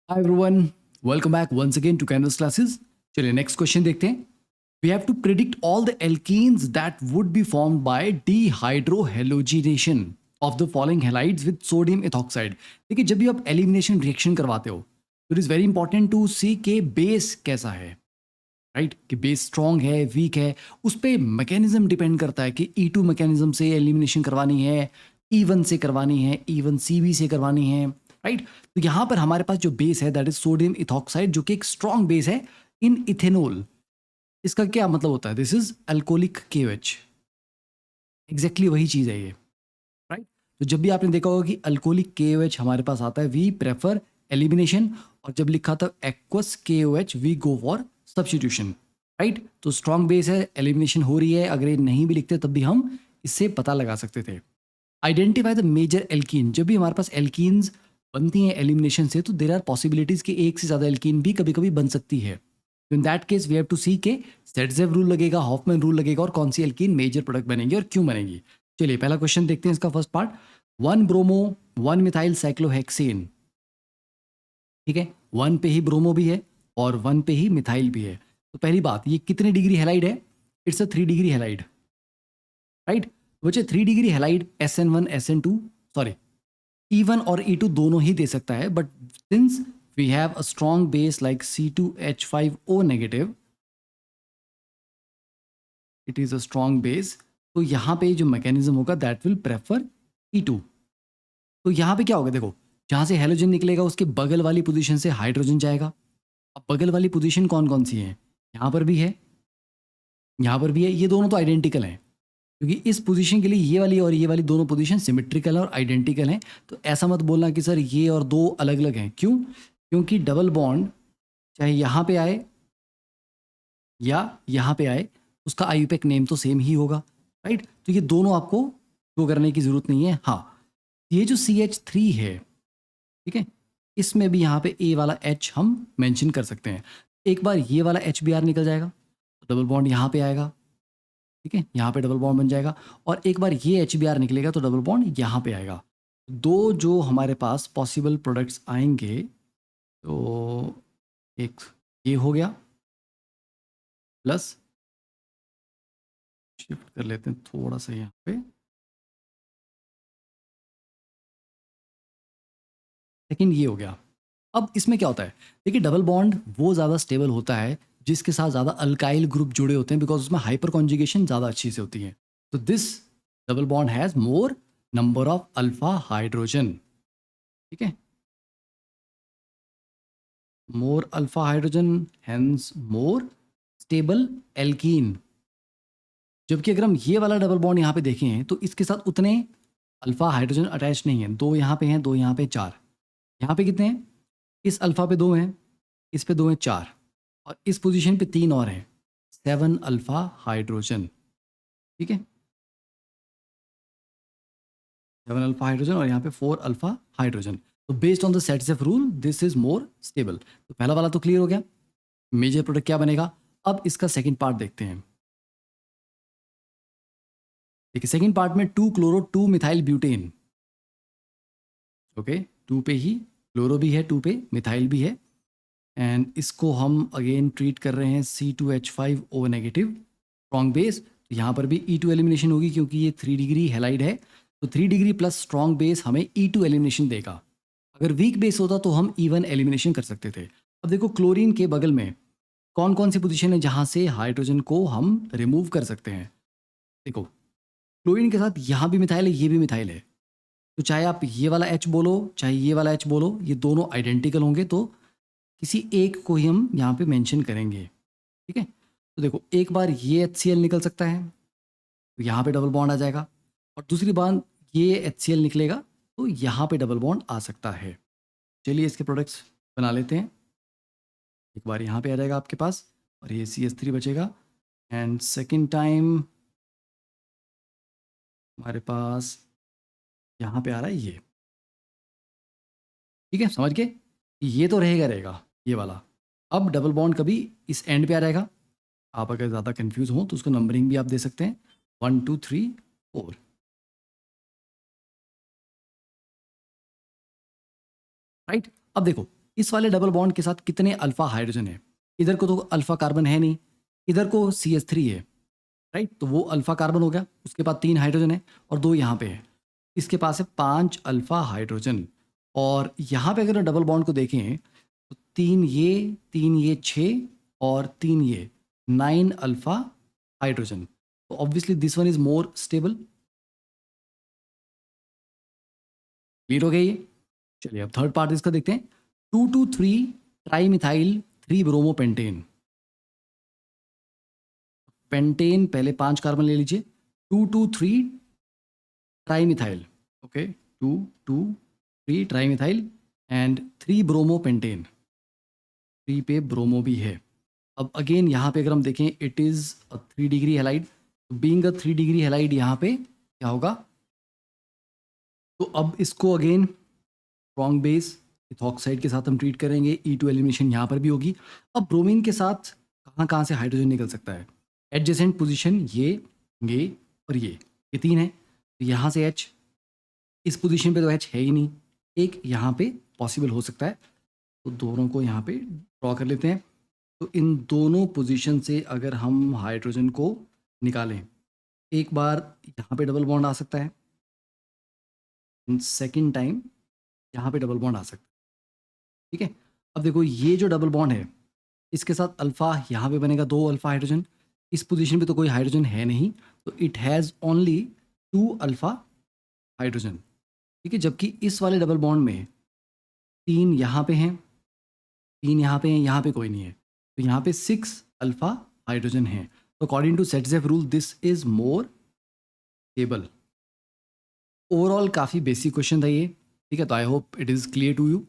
Hi everyone, welcome back once again to Canvas classes. चलिए next question देखते हैं। We have to predict all the alkenes that would be formed by dehydrohalogenation of the following halides with sodium ethoxide. देखिए, जब भी आप elimination reaction करवाते हो तो it is very important to see के बेस कैसा है, राइट? कि बेस स्ट्रॉन्ग है, वीक है, उस पर मैकेनिज्म डिपेंड करता है कि E2 मैकेनिज्म से एलिमिनेशन करवानी है, E1 से करवानी है, E1 CV से करवानी है, राइट? तो यहाँ पर हमारे पास जो बेस है दैट इज सोडियम इथॉक्साइड, जो कि एक स्ट्रॉन्ग बेस है इन इथेनॉल। इसका क्या मतलब होता है? This is alcoholic KOH। Exactly वही चीज़ है ये, राइट? तो जब भी आपने देखा होगा कि अल्कोहलिक KOH हमारे पास आता है, वी प्रेफर एलिमिनेशन, और जब लिखा था aqueous KOH we go for substitution, right? तो स्ट्रॉन्ग बेस है, एलिमिनेशन हो रही है, अगर ये नहीं भी लिखते तब भी हम इससे पता लगा सकते थे। Identify the major alkene. जब भी हमारे पास एल्कीन्स बनती हैं एलिमिनेशन से, तो देर आर पॉसिबिलिटीज कि एक से ज़्यादा एल्कीन भी कभी कभी बन सकती है। In that case we have to see के सेटजेव रूल लगेगा, हॉफमैन रूल लगेगा, और कौन सी एल्कीन मेजर प्रोडक्ट बनेगी और क्यों बनेगी। चलिए पहला क्वेश्चन देखते हैं, इसका first part. 1 bromo 1 methyl cyclohexane, ठीक है? 1 पे ही ब्रोमो भी है और 1 पे ही मिथाइल भी है। तो पहली बात, ये कितने डिग्री हेलाइड है? It's a 3 degree halide, right? बच्चे 3 degree halide SN1 SN2, sorry, E1 और E2 दोनों ही दे सकता है, but since we have a strong base like C2H5O negative, it is a strong base, तो यहाँ पे जो मैकेनिज्म होगा दैट विल प्रेफर E2। तो यहाँ पे क्या होगा, देखो, जहाँ से हेलोजन निकलेगा उसके बगल वाली पोजीशन से हाइड्रोजन जाएगा। अब बगल वाली पोजीशन कौन कौन सी है? यहाँ पर भी है, यहाँ पर भी है, ये दोनों तो आइडेंटिकल हैं, क्योंकि इस पोजीशन के लिए ये वाली और ये वाली दोनों पोजीशन सिमेट्रिकल और आइडेंटिकल हैं। तो ऐसा मत बोलना कि सर ये और दो अलग अलग हैं। क्यों? क्योंकि डबल बॉन्ड चाहे यहाँ पे आए या यहाँ पे आए, उसका आईयूपैक नेम तो सेम ही होगा, राइट? तो ये दोनों आपको शो करने की जरूरत नहीं है। हाँ, ये जो CH3 है, ठीक है, इसमें भी यहाँ पे A वाला H हम मेंशन कर सकते हैं। एक बार ये वाला HBr निकल जाएगा तो डबल बॉन्ड यहाँ पे आएगा, ठीक है, यहाँ पे डबल बॉन्ड बन जाएगा, और एक बार ये HBr निकलेगा तो डबल बॉन्ड यहाँ पे आएगा। दो जो हमारे पास पॉसिबल प्रोडक्ट्स आएंगे, तो एक ये हो गया, प्लस शिफ्ट कर लेते हैं थोड़ा सा यहाँ पे, लेकिन ये हो गया। अब इसमें क्या होता है, देखिए, डबल बॉन्ड वो ज़्यादा स्टेबल होता है जिसके साथ ज़्यादा अल्काइल ग्रुप जुड़े होते हैं, बिकॉज उसमें हाइपर कॉन्जुगेशन ज़्यादा अच्छी से होती है। तो this double bond has more number of alpha hydrogen, ठीक है, more alpha hydrogen, hence more stable alkene. जबकि अगर हम ये वाला डबल बॉन्ड यहाँ पे देखें तो इसके साथ उतने अल्फा हाइड्रोजन अटैच नहीं है। दो यहाँ पे हैं, दो यहाँ पे, चार। यहाँ पे कितने हैं? इस अल्फा पे दो हैं, इस पे दो हैं, चार, और इस पोजीशन पे तीन और हैं, 7 अल्फा हाइड्रोजन, ठीक है, 7 अल्फा हाइड्रोजन, और यहाँ पे 4 अल्फा हाइड्रोजन। तो based on the sets rule this is more stable. तो पहला वाला तो क्लियर हो गया, मेजर प्रोडक्ट क्या बनेगा। अब इसका सेकंड पार्ट देखते हैं। देखिए, सेकंड पार्ट में 2 क्लोरो 2 मिथाइल ब्यूटेन, ओके, 2 पे ही क्लोरो भी है, 2 पे मिथाइल भी है, एंड इसको हम अगेन ट्रीट कर रहे हैं C2H5O नेगेटिव, स्ट्रॉन्ग बेस। यहाँ पर भी E2 एलिमिनेशन होगी क्योंकि ये 3 डिग्री हेलाइड है, तो 3 डिग्री प्लस स्ट्रॉन्ग बेस हमें E2 एलिमिनेशन देगा। अगर वीक बेस होता तो हम E1 एलिमिनेशन कर सकते थे। अब देखो, क्लोरीन के बगल में कौन कौन सी पोजीशन है जहाँ से हाइड्रोजन को हम रिमूव कर सकते हैं। देखो, क्लोरीन के साथ यहाँ भी मिथाइल है, ये भी मिथाइल है, तो चाहे आप ये वाला H बोलो चाहे ये वाला H बोलो, ये दोनों आइडेंटिकल होंगे, तो किसी एक को ही हम यहाँ पे मेंशन करेंगे, ठीक है। तो देखो, एक बार ये HCl निकल सकता है तो यहाँ पे डबल बॉन्ड आ जाएगा, और दूसरी बार ये HCl निकलेगा तो यहाँ पे डबल बॉन्ड आ सकता है। चलिए इसके प्रोडक्ट्स बना लेते हैं। एक बार यहाँ पे आ जाएगा आपके पास, और ये CH3 बचेगा, एंड सेकेंड टाइम हमारे पास यहाँ पे आ रहा है ये, ठीक है, समझ गए। ये तो रहेगा रहेगा ये वाला। अब डबल बॉन्ड कभी इस एंड पे आ जाएगा। आप अगर ज़्यादा कंफ्यूज हो तो उसको नंबरिंग भी आप दे सकते हैं, 1 2 3 4, राइट। अब देखो, इस वाले डबल बॉन्ड के साथ कितने अल्फा हाइड्रोजन है? इधर को तो अल्फा कार्बन है नहीं, इधर को CH3 है, राइट? तो वो अल्फा कार्बन हो गया, उसके बाद 3 हाइड्रोजन है और 2 यहाँ पे है। इसके पास है 5 अल्फा हाइड्रोजन। और यहाँ पे अगर डबल बॉन्ड को देखें तो 3 ये 6 और 3 ये 9 अल्फा हाइड्रोजन। तो obviously this one is more stable. Clear हो गया ये? चलिए अब थर्ड पार्ट इसका देखते हैं। 2,2,3 ट्राईमिथाइल 3 ब्रोमोपेंटेन। पेंटेन पहले 5 कार्बन ले लीजिए, 2,2,3 trimethyl, okay, 2,2,3 trimethyl and 3 bromopentane, 3 पे ब्रोमो भी है। अब अगेन यहाँ पे अगर हम देखें it is a 3 degree halide, being a 3 degree halide यहाँ पे क्या होगा? तो अब इसको अगेन स्ट्रॉन्ग बेस इथॉक्साइड के साथ हम ट्रीट करेंगे, E2 एलिमिनेशन यहाँ पर भी होगी। अब ब्रोमीन के साथ कहाँ कहाँ से हाइड्रोजन निकल सकता है? एडजेसेंट पोजीशन ये और ये 3 है। तो यहाँ से H, इस पोजीशन पे तो H है ही नहीं, एक यहाँ पे पॉसिबल हो सकता है, तो दोनों को यहाँ पे ड्रॉ कर लेते हैं। तो इन दोनों पोजीशन से अगर हम हाइड्रोजन को निकालें, एक बार यहाँ पे डबल बॉन्ड आ सकता है, सेकेंड टाइम यहाँ पे डबल बॉन्ड आ सकता है, ठीक है? अब देखो ये जो डबल बॉन्ड है इसके साथ अल्फा यहाँ पे बनेगा 2 अल्फा हाइड्रोजन, इस पोजीशन पे तो कोई हाइड्रोजन है नहीं, तो it has only 2 alpha hydrogen, ठीक है? जबकि इस वाले डबल बॉन्ड में 3 यहाँ पे हैं, 3 यहाँ पे हैं, यहाँ पे कोई नहीं है, तो यहाँ पे 6 अल्फा हाइड्रोजन है। तो according to Saytzeff rule this is more stable. Overall काफ़ी बेसिक क्वेश्चन था ये, ठीक है? तो I hope it is clear to you.